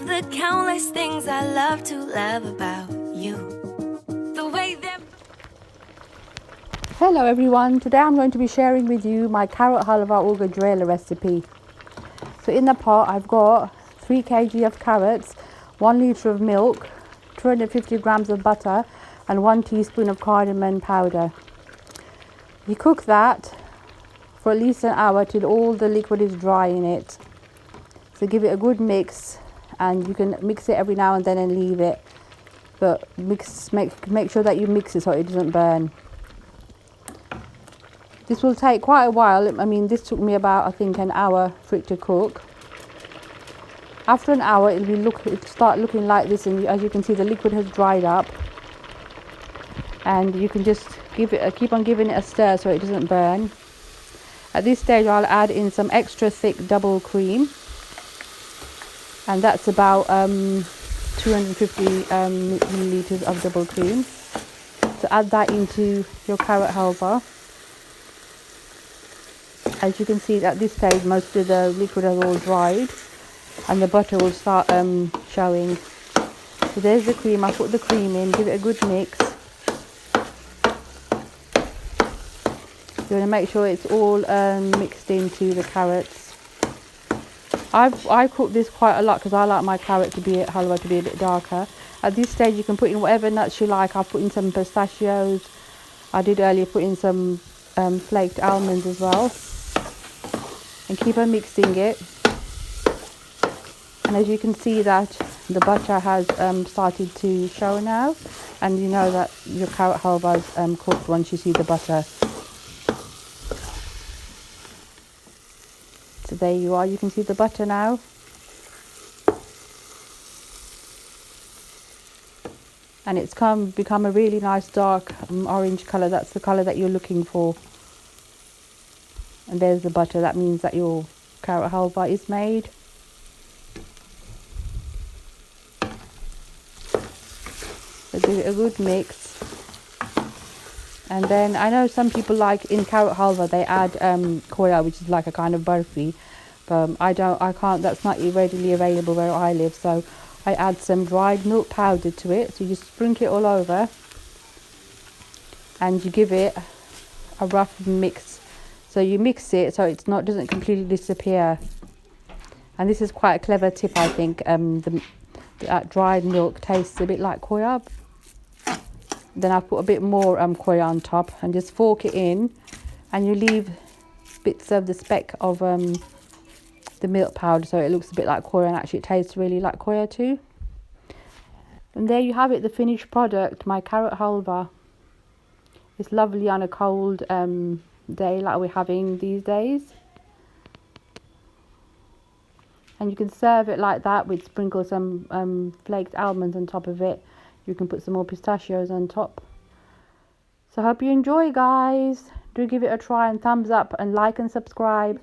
of the countless things I love to love about you. The way that... Hello everyone, today I'm going to be sharing with you my carrot halwa or gajrela recipe. So in the pot I've got 3 kg of carrots, 1 litre of milk, 250 grams of butter and 1 teaspoon of cardamom powder. You cook that for at least an hour till all the liquid is dry in it. So give it a good mix, and you can mix it every now and then and leave it, but make sure that you mix it so it doesn't burn. This will take quite a while. I mean, this took me about, I think, an hour for it to cook. After an hour it'll start looking like this, and as you can see the liquid has dried up, and you can just keep on giving it a stir so it doesn't burn. At this stage I'll add in some extra thick double cream, and that's about 250 milliliters of double cream. So add that into your carrot halwa. As you can see, at this stage most of the liquid has all dried and the butter will start showing. So there's the cream. I put the cream in, give it a good mix. You want to make sure it's all mixed into the carrots. I cook this quite a lot because I like my carrot halwa to be a bit darker. At this stage you can put in whatever nuts you like. I've put in some pistachios. I did earlier put in some flaked almonds as well. And keep on mixing it. And as you can see that the butter has started to show now, and you know that your carrot halwa is cooked once you see the butter. So there you are, you can see the butter now. And it's become a really nice dark orange colour. That's the colour that you're looking for. And there's the butter. That means that your carrot halwa is made. So give it a good mix. And then I know some people like in carrot halwa they add koya, which is like a kind of barfi, but I can't, that's not readily available where I live, so I add some dried milk powder to it. So you just sprinkle it all over and you give it a rough mix. So you mix it so it's doesn't completely disappear. And this is quite a clever tip, I think. That dried milk tastes a bit like koya. Then I put a bit more koya on top and just fork it in, and you leave bits of the speck of the milk powder so it looks a bit like koya, and actually it tastes really like koya too. And there you have it, the finished product, my carrot halwa. It's lovely on a cold day like we're having these days. And you can serve it like that with sprinkle some flaked almonds on top of it. You can put some more pistachios on top. So I hope you enjoy, guys. Do give it a try and thumbs up and like and subscribe.